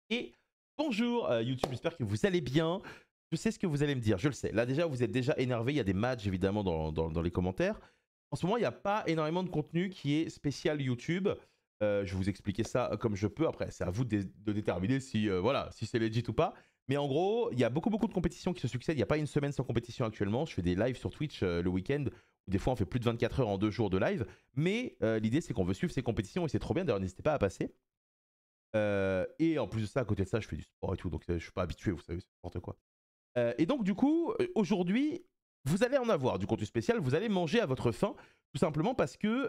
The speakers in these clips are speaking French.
Et bonjour YouTube, j'espère que vous allez bien. Je sais ce que vous allez me dire, je le sais. Là déjà, vous êtes déjà énervé, il y a des matchs évidemment dans les commentaires. En ce moment, il n'y a pas énormément de contenu qui est spécial YouTube. Je vais vous expliquer ça comme je peux. Après, c'est à vous de déterminer si, voilà, si c'est legit ou pas. Mais en gros, il y a beaucoup de compétitions qui se succèdent. Il n'y a pas une semaine sans compétition actuellement. Je fais des lives sur Twitch le week-end. Des fois, on fait plus de 24 heures en 2 jours de live. Mais l'idée, c'est qu'on veut suivre ces compétitions et c'est trop bien. D'ailleurs, n'hésitez pas à passer. Et en plus de ça, à côté de ça, je fais du sport et tout, donc je suis pas habitué, vous savez, c'est n'importe quoi. Et donc du coup, aujourd'hui, vous allez en avoir du contenu spécial, vous allez manger à votre faim, tout simplement parce que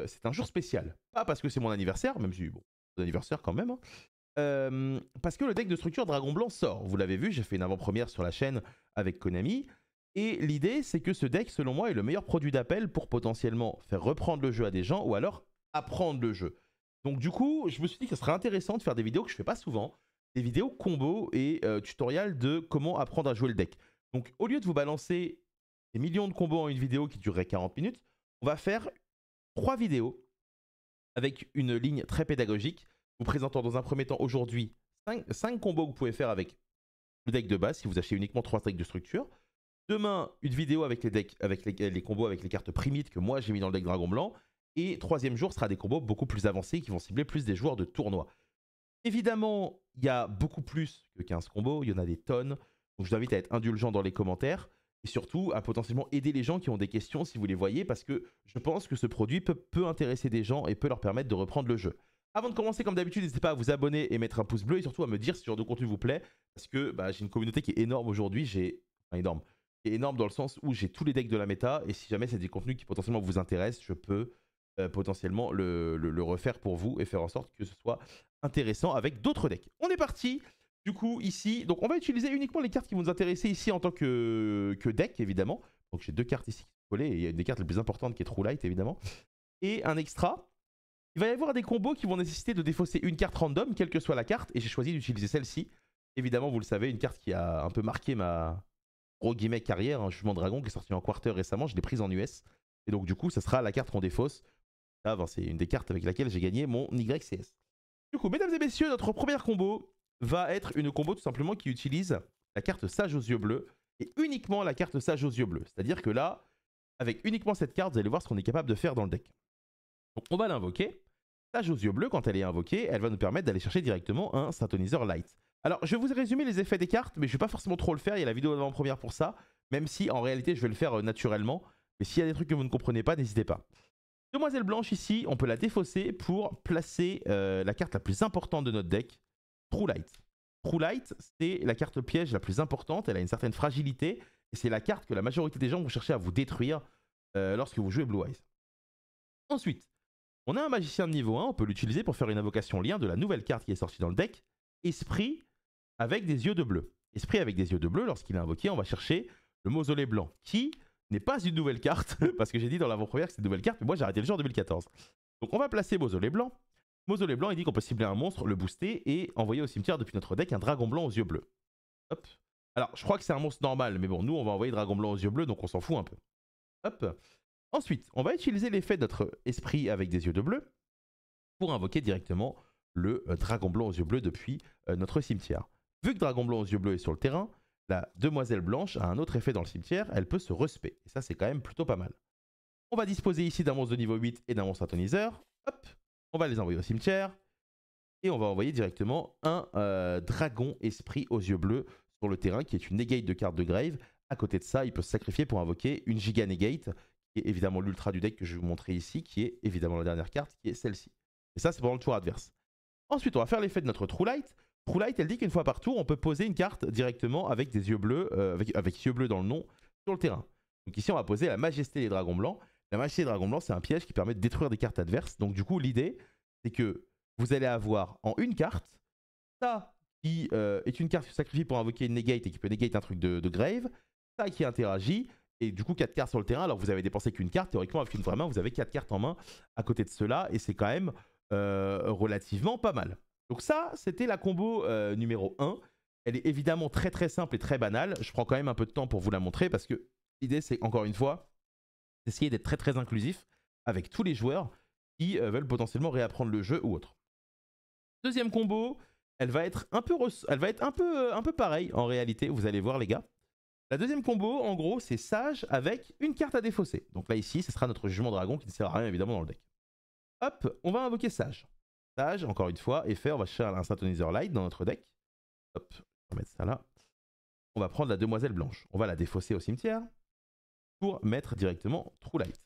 c'est un jour spécial. Pas parce que c'est mon anniversaire, même si, bon, mon anniversaire quand même, hein. Parce que le deck de structure Dragon Blanc sort. Vous l'avez vu, j'ai fait une avant-première sur la chaîne avec Konami. Et l'idée, c'est que ce deck, selon moi, est le meilleur produit d'appel pour potentiellement faire reprendre le jeu à des gens ou alors apprendre le jeu. Donc du coup, je me suis dit que ce serait intéressant de faire des vidéos que je fais pas souvent, des vidéos combos et tutoriels de comment apprendre à jouer le deck. Donc au lieu de vous balancer des millions de combos en une vidéo qui durerait 40 minutes, on va faire 3 vidéos avec une ligne très pédagogique, vous présentant dans un premier temps aujourd'hui 5 combos que vous pouvez faire avec le deck de base si vous achetez uniquement 3 decks de structure. Demain, une vidéo avec les decks, avec les combos avec les cartes primites que moi j'ai mis dans le deck Dragon Blanc. Et troisième jour sera des combos beaucoup plus avancés qui vont cibler plus des joueurs de tournoi. Évidemment, il y a beaucoup plus que 15 combos, il y en a des tonnes. Donc je vous invite à être indulgent dans les commentaires et surtout à potentiellement aider les gens qui ont des questions si vous les voyez parce que je pense que ce produit peut intéresser des gens et peut leur permettre de reprendre le jeu. Avant de commencer, comme d'habitude, n'hésitez pas à vous abonner et mettre un pouce bleu et surtout à me dire si ce genre de contenu vous plaît parce que j'ai une communauté qui est énorme aujourd'hui. Enfin, énorme. Qui est énorme dans le sens où j'ai tous les decks de la méta et si jamais c'est des contenus qui potentiellement vous intéressent, je peux potentiellement le refaire pour vous et faire en sorte que ce soit intéressant avec d'autres decks. On est parti. Du coup, ici, donc on va utiliser uniquement les cartes qui vont nous intéresser ici en tant que deck, évidemment. Donc j'ai 2 cartes ici collées et il y a une des cartes les plus importantes qui est True Light, évidemment. Et un extra. Il va y avoir des combos qui vont nécessiter de défausser une carte random, quelle que soit la carte, et j'ai choisi d'utiliser celle-ci. Évidemment, vous le savez, une carte qui a un peu marqué ma gros guillemets carrière, un Jugement Dragon qui est sorti en quarter récemment, je l'ai prise en US. Et donc du coup, ça sera la carte qu'on défausse. C'est une des cartes avec laquelle j'ai gagné mon YCS. Du coup, mesdames et messieurs, notre première combo va être une combo tout simplement qui utilise la carte Sage aux yeux bleus et uniquement la carte Sage aux yeux bleus. C'est-à-dire que là, avec uniquement cette carte, vous allez voir ce qu'on est capable de faire dans le deck. Donc on va l'invoquer. Sage aux yeux bleus, quand elle est invoquée, elle va nous permettre d'aller chercher directement un Synthoniseur Light. Alors, je vais vous résumer les effets des cartes, mais je ne vais pas forcément trop le faire. Il y a la vidéo d'avant-première pour ça, même si en réalité, je vais le faire naturellement. Mais s'il y a des trucs que vous ne comprenez pas, n'hésitez pas. Demoiselle Blanche ici, on peut la défausser pour placer la carte la plus importante de notre deck, True Light. True Light, c'est la carte piège la plus importante, elle a une certaine fragilité, et c'est la carte que la majorité des gens vont chercher à vous détruire lorsque vous jouez Blue Eyes. Ensuite, on a un magicien de niveau 1, on peut l'utiliser pour faire une invocation lien de la nouvelle carte qui est sortie dans le deck, Esprit avec des yeux de bleu. Esprit avec des yeux de bleu, lorsqu'il est invoqué, on va chercher le mausolée blanc, qui n'est pas une nouvelle carte, parce que j'ai dit dans l'avant-première que c'est une nouvelle carte, mais moi j'ai arrêté le jeu en 2014. Donc on va placer Mausolée blanc. Mausolée blanc, il dit qu'on peut cibler un monstre, le booster et envoyer au cimetière depuis notre deck un dragon blanc aux yeux bleus. Hop. Alors je crois que c'est un monstre normal, mais bon, nous on va envoyer dragon blanc aux yeux bleus, donc on s'en fout un peu. Hop. Ensuite, on va utiliser l'effet de notre esprit avec des yeux de bleu pour invoquer directement le dragon blanc aux yeux bleus depuis notre cimetière. Vu que dragon blanc aux yeux bleus est sur le terrain, la demoiselle blanche a un autre effet dans le cimetière, elle peut se respect. Et ça, c'est quand même plutôt pas mal. On va disposer ici d'un monstre de niveau 8 et d'un monstre synthoniseur. Hop, on va les envoyer au cimetière. Et on va envoyer directement un dragon esprit aux yeux bleus sur le terrain, qui est une negate de carte de grave. À côté de ça, il peut se sacrifier pour invoquer une giga negate, qui est évidemment l'ultra du deck que je vais vous montrer ici, qui est évidemment la dernière carte, qui est celle-ci. Et ça, c'est pendant le tour adverse. Ensuite, on va faire l'effet de notre True Light. True Light, elle dit qu'une fois par tour, on peut poser une carte directement avec des yeux bleus, avec yeux bleus dans le nom, sur le terrain. Donc ici, on va poser la Majesté des Dragons Blancs. La Majesté des Dragons Blancs, c'est un piège qui permet de détruire des cartes adverses. Donc du coup, l'idée, c'est que vous allez avoir en une carte, ça qui est une carte qui se sacrifie pour invoquer une negate et qui peut negate un truc de grave, ça qui interagit, et du coup 4 cartes sur le terrain, alors vous avez dépensé qu'une carte, théoriquement avec une vraie main, vous avez 4 cartes en main à côté de cela, et c'est quand même relativement pas mal. Donc ça, c'était la combo numéro 1. Elle est évidemment très très simple et très banale. Je prends quand même un peu de temps pour vous la montrer parce que l'idée, c'est encore une fois, d'essayer d'être très très inclusif avec tous les joueurs qui veulent potentiellement réapprendre le jeu ou autre. Deuxième combo, elle va être un peu pareille en réalité, vous allez voir les gars. La deuxième combo, en gros, c'est Sage avec une carte à défausser. Donc là, ici, ce sera notre Jugement Dragon qui ne sert à rien évidemment dans le deck. Hop, on va invoquer Sage. Sage, encore une fois, effet, on va chercher un Synthoniseur Light dans notre deck. Hop, on va mettre ça là. On va prendre la Demoiselle Blanche. On va la défausser au cimetière pour mettre directement True Light.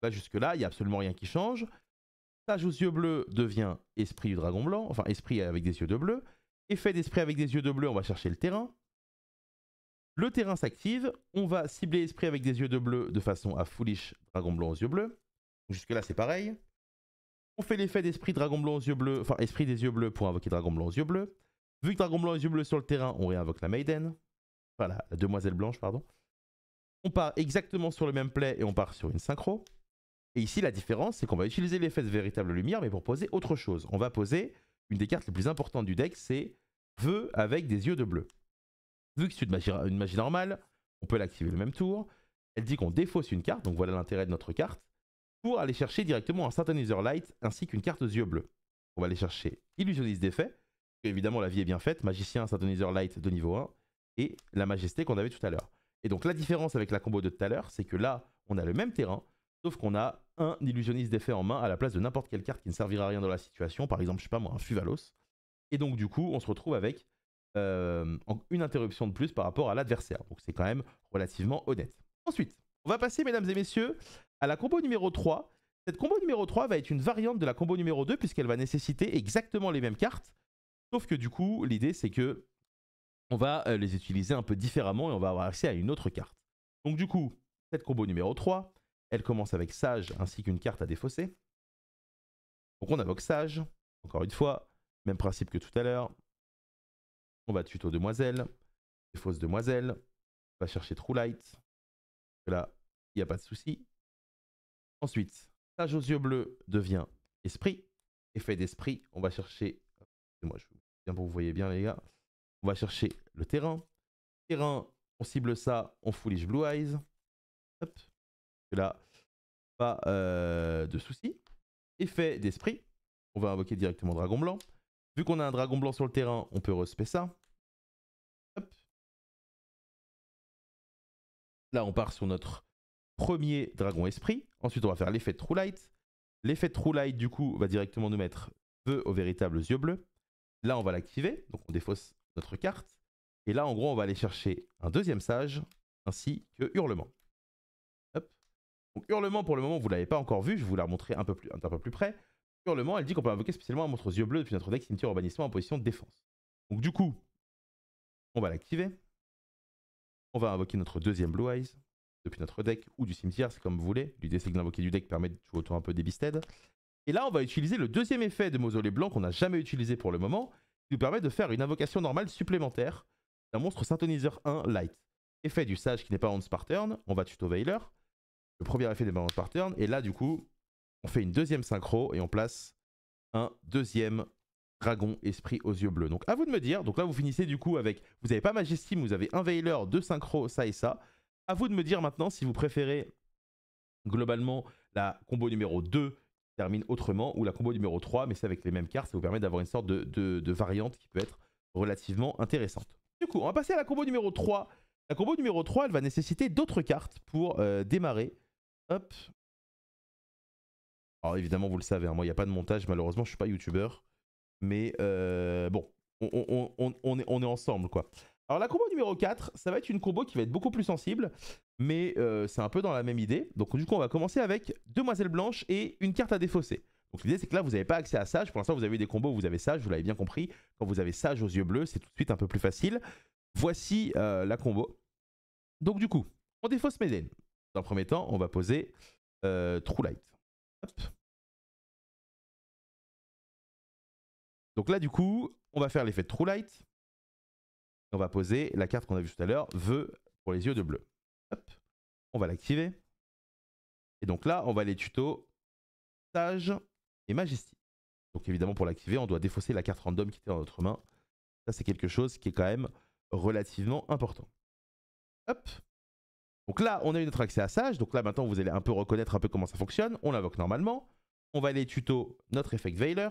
Là, jusque-là, il n'y a absolument rien qui change. Sage aux yeux bleus devient Esprit du Dragon Blanc, enfin Esprit avec des yeux de bleu. Effet d'Esprit avec des yeux de bleu, on va chercher le terrain. Le terrain s'active, on va cibler Esprit avec des yeux de bleu de façon à Foolish Dragon Blanc aux yeux bleus. Jusque-là, c'est pareil. On fait l'effet d'Esprit Dragon Blanc aux yeux bleus, enfin Esprit des yeux bleus pour invoquer Dragon Blanc aux yeux bleus. Vu que Dragon Blanc aux yeux bleus sur le terrain, on réinvoque la Maiden. Voilà, la Demoiselle Blanche, pardon. On part exactement sur le même play et on part sur une synchro. Et ici, la différence, c'est qu'on va utiliser l'effet de Véritable Lumière, mais pour poser autre chose. On va poser une des cartes les plus importantes du deck, c'est Vœu avec des yeux de bleu. Vu que c'est une magie normale, on peut l'activer le même tour. Elle dit qu'on défausse une carte, donc voilà l'intérêt de notre carte, pour aller chercher directement un Synthoniseur Light ainsi qu'une carte aux yeux bleus. On va aller chercher Illusionniste d'effet. Évidemment, la vie est bien faite. Magicien, Synthoniseur Light de niveau 1 et la Majesté qu'on avait tout à l'heure. Et donc la différence avec la combo de tout à l'heure, c'est que là, on a le même terrain, sauf qu'on a un Illusionniste d'effet en main à la place de n'importe quelle carte qui ne servira à rien dans la situation. Par exemple, je sais pas moi, un Fuvalos. Et donc du coup, on se retrouve avec une interruption de plus par rapport à l'adversaire. Donc c'est quand même relativement honnête. Ensuite, on va passer, mesdames et messieurs, à la combo numéro 3. Cette combo numéro 3 va être une variante de la combo numéro 2 puisqu'elle va nécessiter exactement les mêmes cartes. Sauf que du coup, l'idée c'est que on va les utiliser un peu différemment et on va avoir accès à une autre carte. Donc du coup, cette combo numéro 3, elle commence avec Sage ainsi qu'une carte à défausser. Donc on invoque Sage, encore une fois, même principe que tout à l'heure. On va tuto Demoiselle, défausse Demoiselle, on va chercher True Light. Là, il n'y a pas de souci. Ensuite, Sage aux yeux bleus devient Esprit. Effet d'Esprit, on va chercher... Moi, je bien pour que vous voyez bien les gars. On va chercher le terrain. Terrain, on cible ça, on Foolish Blue Eyes. Hop. Là, pas de souci. Effet d'Esprit, on va invoquer directement Dragon Blanc. Vu qu'on a un Dragon Blanc sur le terrain, on peut respect ça. Hop. Là, on part sur notre premier Dragon Esprit. Ensuite, on va faire l'effet de True Light. L'effet de True Light, du coup, va directement nous mettre Vœu aux véritables yeux bleus. Là, on va l'activer. Donc, on défausse notre carte. Et là, en gros, on va aller chercher un deuxième Sage ainsi que Hurlement. Hop. Donc, Hurlement, pour le moment, vous ne l'avez pas encore vu. Je vais vous la remontrer un peu plus près. Hurlement, elle dit qu'on peut invoquer spécialement un monstre aux yeux bleus depuis notre deck cimetière au bannissement en position de défense. Donc, du coup, on va l'activer. On va invoquer notre deuxième Blue Eyes depuis notre deck ou du cimetière, c'est comme vous voulez. L'idée, c'est que l'invoquer du deck permet de jouer autour un peu des Beasted. Et là, on va utiliser le deuxième effet de Mausolée Blanc qu'on n'a jamais utilisé pour le moment, qui nous permet de faire une invocation normale supplémentaire d'un monstre Synthoniseur 1 Light. Effet du Sage qui n'est pas once par turn, on va tuto Veiler. Le premier effet n'est pas once par turn, et là, du coup, on fait une deuxième synchro et on place un deuxième Dragon Esprit aux yeux bleus. Donc à vous de me dire, donc là vous finissez du coup avec, vous n'avez pas Majestim, vous avez un Veiler, deux synchro, ça et ça. À vous de me dire maintenant si vous préférez globalement la combo numéro 2 qui termine autrement ou la combo numéro 3, mais c'est avec les mêmes cartes, ça vous permet d'avoir une sorte de variante qui peut être relativement intéressante. Du coup, on va passer à la combo numéro 3. La combo numéro 3, elle va nécessiter d'autres cartes pour démarrer. Hop. Alors évidemment, vous le savez, hein, moi il n'y a pas de montage, malheureusement je ne suis pas youtubeur. Mais bon, on est ensemble quoi. Alors la combo numéro 4, ça va être une combo qui va être beaucoup plus sensible, mais c'est un peu dans la même idée. Donc du coup, on va commencer avec Demoiselle Blanche et une carte à défausser. Donc l'idée, c'est que là, vous n'avez pas accès à Sage. Pour l'instant, vous avez des combos où vous avez Sage, vous l'avez bien compris. Quand vous avez Sage aux yeux bleus, c'est tout de suite un peu plus facile. Voici la combo. Donc du coup, on défausse Maiden. Dans un premier temps, on va poser True Light. Hop. Donc là, du coup, on va faire l'effet de True Light. On va poser la carte qu'on a vue tout à l'heure, Vœu pour les yeux de bleu. Hop. On va l'activer. Et donc là, on va les tuto Sage et Majesty. Donc évidemment, pour l'activer, on doit défausser la carte random qui était dans notre main. Ça, c'est quelque chose qui est quand même relativement important. Hop. Donc là, on a eu notre accès à Sage. Donc là, maintenant, vous allez un peu reconnaître un peu comment ça fonctionne. On l'invoque normalement. On va aller tuto notre Effect Veiler.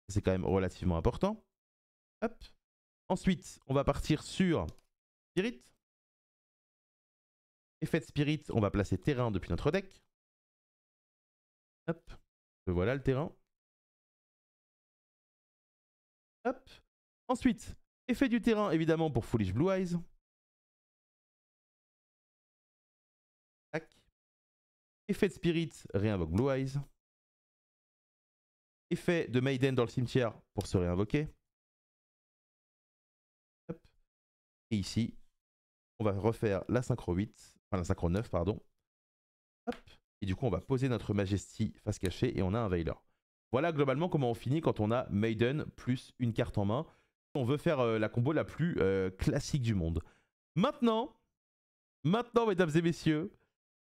C'est quand même relativement important. Hop. Ensuite, on va partir sur Spirit. Effet de Spirit, on va placer terrain depuis notre deck. Hop. Voilà le terrain. Hop. Ensuite, effet du terrain, évidemment, pour Foolish Blue Eyes. Tac. Effet de Spirit, réinvoque Blue Eyes. Effet de Maiden dans le cimetière pour se réinvoquer. Hop. Et ici, on va refaire la synchro 8, enfin la synchro 9, pardon. Hop. Et du coup, on va poser notre Majesty face cachée et on a un Veiler. Voilà globalement comment on finit quand on a Maiden plus une carte en main. On veut faire la combo la plus classique du monde. Maintenant, mesdames et messieurs,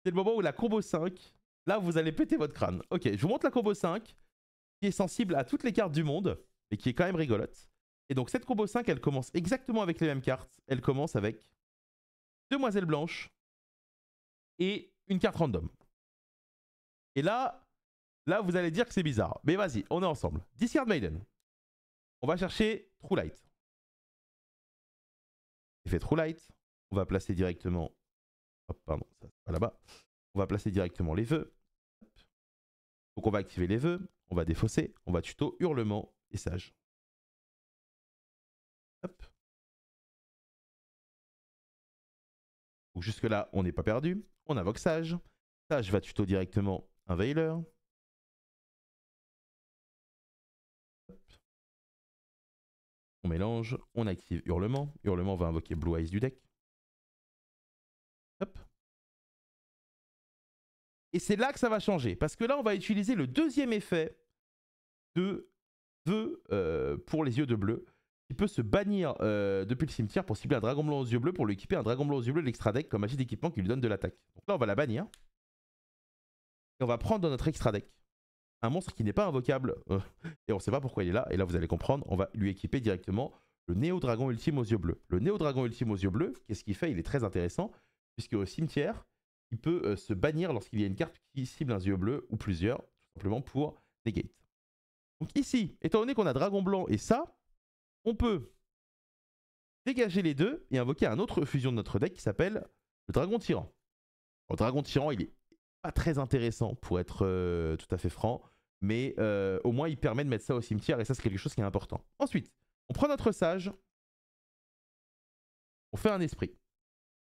c'est le moment où la combo 5, là, vous allez péter votre crâne. Ok, je vous montre la combo 5, qui est sensible à toutes les cartes du monde, mais qui est quand même rigolote. Et donc, cette combo 5, elle commence exactement avec les mêmes cartes. Elle commence avec Demoiselle Blanche et une carte random. Et là, vous allez dire que c'est bizarre. Mais vas-y, on est ensemble. Discard Maiden. On va chercher True Light. Effet True Light. On va placer directement... Hop, pardon, ça c'est pas là-bas. On va placer directement les vœux. Donc on va activer les vœux. On va défausser. On va tuto Hurlement et Sage. Hop. Donc jusque-là, on n'est pas perdu. On invoque Sage. Sage va tuto directement un Veiler. On mélange, on active Hurlement. Hurlement va invoquer Blue Eyes du deck. Hop. Et c'est là que ça va changer. Parce que là, on va utiliser le deuxième effet de vœu pour les yeux de bleu. Qui peut se bannir depuis le cimetière pour cibler un dragon blanc aux yeux bleus pour lui équiper un dragon blanc aux yeux bleus de l'extra deck comme magie d'équipement qui lui donne de l'attaque. Donc là, on va la bannir. Et on va prendre dans notre extra deck un monstre qui n'est pas invocable. Et on ne sait pas pourquoi il est là. Et là, vous allez comprendre, on va lui équiper directement le Néo-Dragon Ultime aux yeux bleus. Le Néo-Dragon Ultime aux yeux bleus, qu'est-ce qu'il fait? Il est très intéressant, puisque au cimetière, il peut se bannir lorsqu'il y a une carte qui cible un yeux bleu ou plusieurs, tout simplement pour negate. Donc ici, étant donné qu'on a Dragon Blanc et ça, on peut dégager les deux et invoquer un autre fusion de notre deck qui s'appelle le Dragon Tyran. Le Dragon Tyran, il est pas très intéressant pour être tout à fait franc, mais au moins il permet de mettre ça au cimetière et ça c'est quelque chose qui est important. Ensuite, on prend notre Sage, on fait un esprit.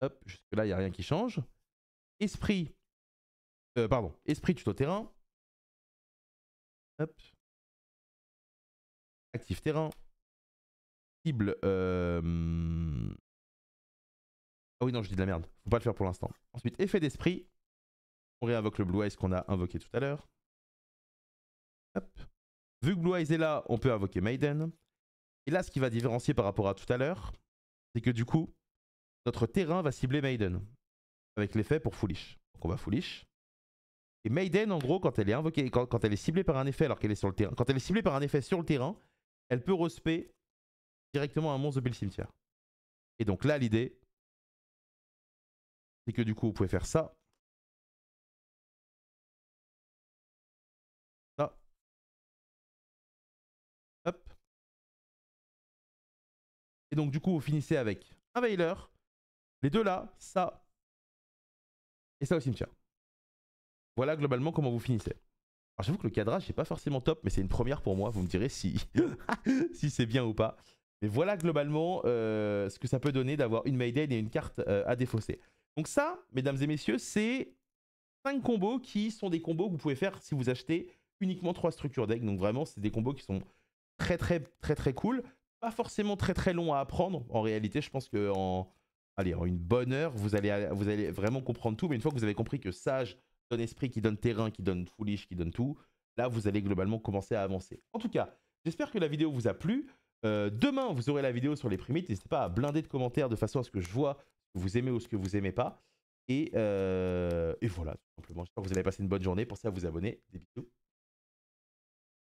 Hop, jusque là il n'y a rien qui change. Esprit, esprit tuto terrain. Hop. Active terrain. Cible. Ah oui non je dis de la merde, faut pas le faire pour l'instant. Ensuite, effet d'esprit. On réinvoque le Blue Eyes qu'on a invoqué tout à l'heure. Hop. Vu que Blue Eyes est là, on peut invoquer Maiden. Et là, ce qui va différencier par rapport à tout à l'heure, c'est que du coup, notre terrain va cibler Maiden. Avec l'effet pour Foolish. Donc on va Foolish. Et Maiden, en gros, quand elle est invoquée, quand elle est ciblée par un effet alors qu'elle est sur le terrain, quand elle est ciblée par un effet sur le terrain, elle peut respect directement un monstre depuis le cimetière. Et donc là, l'idée, c'est que du coup, vous pouvez faire ça. Ça. Hop. Et donc du coup, vous finissez avec un Veiler. Les deux là, ça. Et ça au cimetière. Voilà globalement comment vous finissez. Alors j'avoue que le cadrage n'est pas forcément top, mais c'est une première pour moi. Vous me direz si, si c'est bien ou pas. Mais voilà globalement ce que ça peut donner d'avoir une Maiden et une carte à défausser. Donc ça, mesdames et messieurs, c'est 5 combos qui sont des combos que vous pouvez faire si vous achetez uniquement 3 structures deck. Donc vraiment, c'est des combos qui sont très cool. Pas forcément très long à apprendre. En réalité, je pense qu'en une bonne heure, vous allez vraiment comprendre tout. Mais une fois que vous avez compris que Sage donne esprit, qui donne terrain, qui donne foolish, qui donne tout, là, vous allez globalement commencer à avancer. En tout cas, j'espère que la vidéo vous a plu. Demain, vous aurez la vidéo sur les primites. N'hésitez pas à blinder de commentaires de façon à ce que je vois ce que vous aimez ou ce que vous aimez pas. Et voilà, tout simplement. J'espère que vous avez passé une bonne journée. Pensez à vous abonner. Des bisous.